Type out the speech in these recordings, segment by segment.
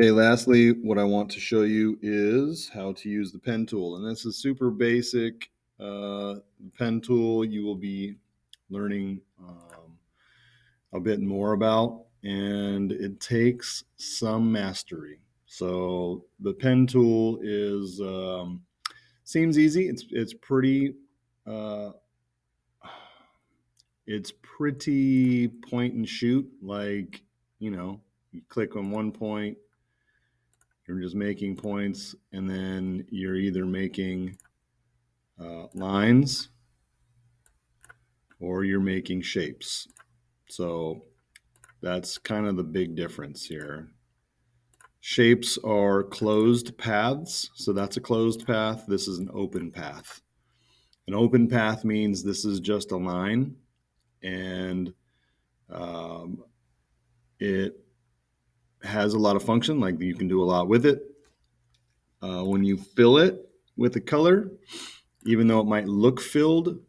Okay, lastly, what I want to show you is how to use the pen tool. And this is super basic. Pen tool you will be learning a bit more about, and it takes some mastery. So the pen tool is seems easy. Uh, it's pretty point and shoot. Like, you click on one point, you're just making points, and then you're either making lines or you're making shapes. So that's kind of the big difference here. Shapes are closed paths. So that's a closed path. This is an open path. An open path means this is just a line, and um, it has a lot of function. Like, you can do a lot with it. When you fill it with a color, even though it might look filled,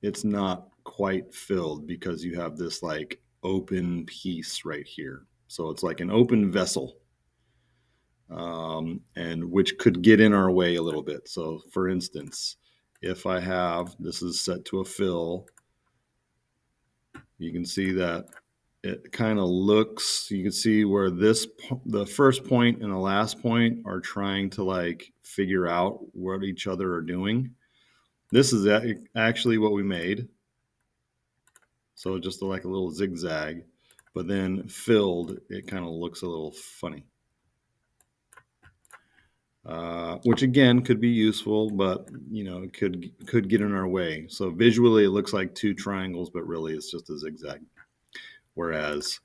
it's not quite filled because you have this like open piece right here. So it's like an open vessel, and which could get in our way a little bit. So for instance, if I have, this is set to a fill, you can see that it kind of looks, you can see where the first point and the last point are trying to like figure out what each other are doing. This is actually what we made. So just like a little zigzag, but then filled, it kind of looks a little funny. Which again could be useful, but it could get in our way. So visually it looks like two triangles, but really it's just a zigzag. Whereas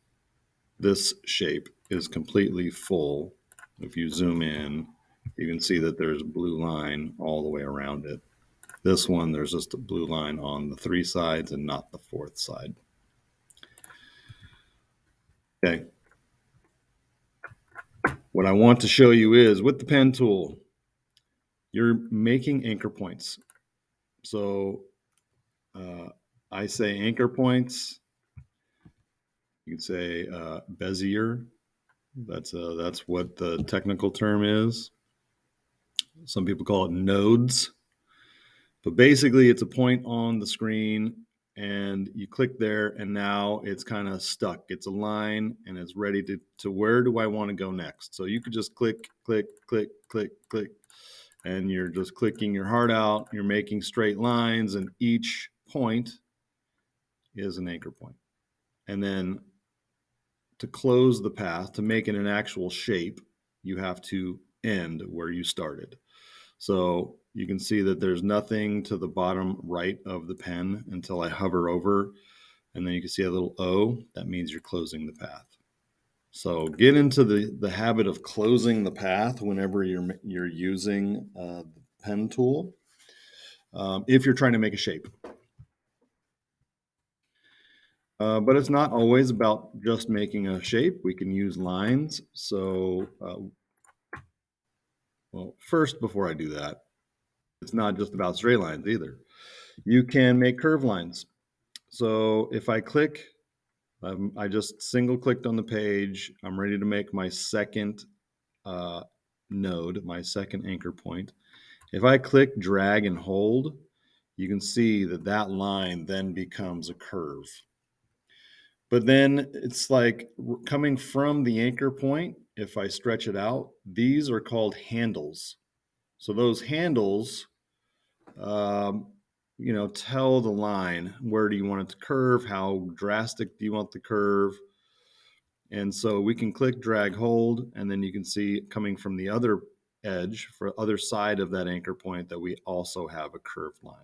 this shape is completely full. If you zoom in, you can see that there's a blue line all the way around it. This one, there's just a blue line on the three sides and not the fourth side. Okay. What I want to show you is with the pen tool, you're making anchor points. So I say anchor points. You can say Bezier. That's what the technical term is. Some people call it nodes. But basically, it's a point on the screen, and you click there, and now it's kind of stuck. It's a line, and it's ready to where do I want to go next? So you could just click, click, click, click, click, and you're just clicking your heart out. You're making straight lines, and each point is an anchor point. And then to close the path, to make it an actual shape, you have to end where you started. So you can see that there's nothing to the bottom right of the pen until I hover over, and then you can see a little O. That means you're closing the path. So get into the habit of closing the path whenever you're using the pen tool, if you're trying to make a shape. But it's not always about just making a shape. We can use lines. So, well, first, before I do that, it's not just about straight lines either. You can make curved lines. So if I click, I just single clicked on the page. I'm ready to make my second node, my second anchor point. If I click, drag, and hold, you can see that that line then becomes a curve. But then it's like coming from the anchor point, if I stretch it out, these are called handles. So those handles, um, tell the line, where do you want it to curve? How drastic do you want the curve? And so we can click, drag, hold, and then you can see coming from the other edge, for other side of that anchor point, that we also have a curved line.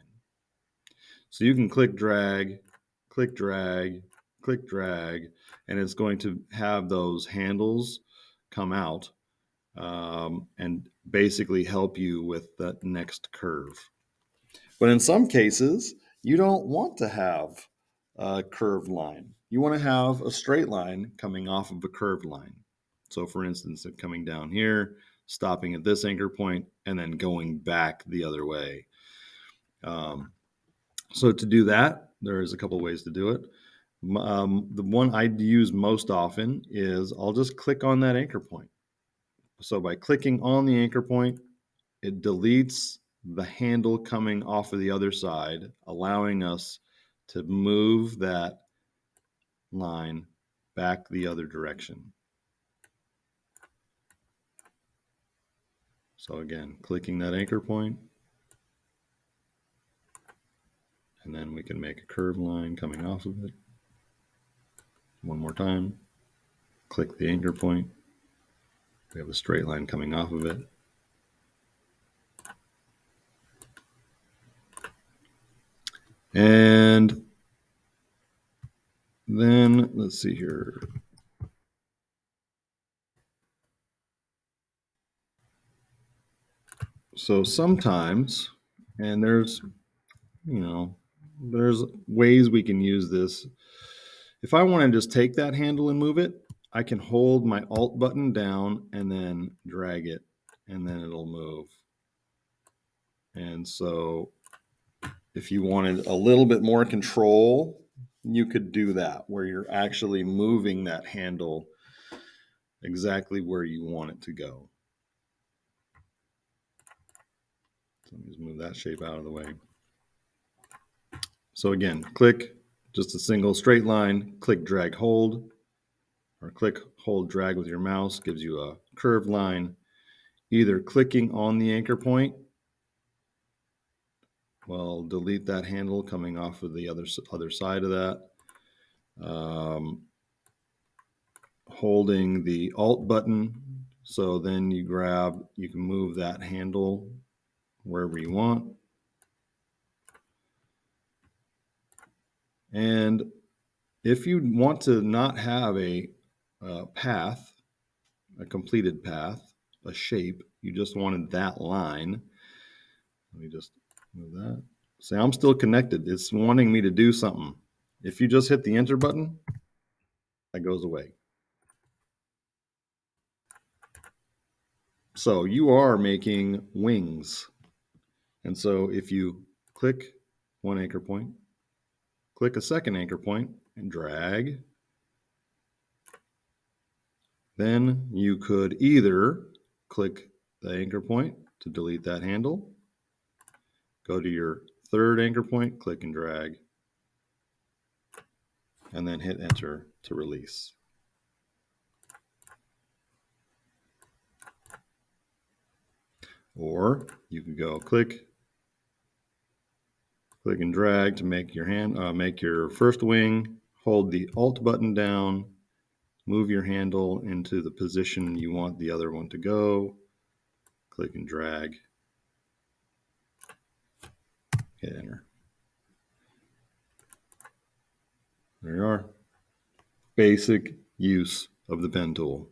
So you can click, drag, click, drag, click, drag, and it's going to have those handles come out, and basically help you with that next curve. But in some cases, you don't want to have a curved line. You want to have a straight line coming off of a curved line. So for instance, it coming down here, stopping at this anchor point, and then going back the other way. So to do that, there's a couple ways to do it. The one I use most often is I'll just click on that anchor point. So by clicking on the anchor point, it deletes the handle coming off of the other side, allowing us to move that line back the other direction. So again, clicking that anchor point, and then we can make a curved line coming off of it. One more time, click the anchor point. We have a straight line coming off of it. And then let's see here. So sometimes, and there's ways we can use this. If I want to just take that handle and move it, I can hold my Alt button down and then drag it, and then it'll move. And so if you wanted a little bit more control, you could do that, where you're actually moving that handle exactly where you want it to go. So let me just move that shape out of the way. So again, click just a single straight line, click, drag, hold, or click, hold, drag with your mouse gives you a curved line. Either clicking on the anchor point will delete that handle coming off of the other side of that. Holding the Alt button, so then you can move that handle wherever you want. And if you want to not have a path, a completed path, a shape, you just wanted that line. Let me just move that. See, I'm still connected. It's wanting me to do something. If you just hit the enter button, that goes away. So you are making wings. And so if you click one anchor point, click a second anchor point and drag, then you could either click the anchor point to delete that handle, go to your third anchor point, click and drag, and then hit enter to release. Or you could go click and drag to make your make your first wing, hold the Alt button down, move your handle into the position you want the other one to go, click and drag, hit enter. There you are. Basic use of the pen tool.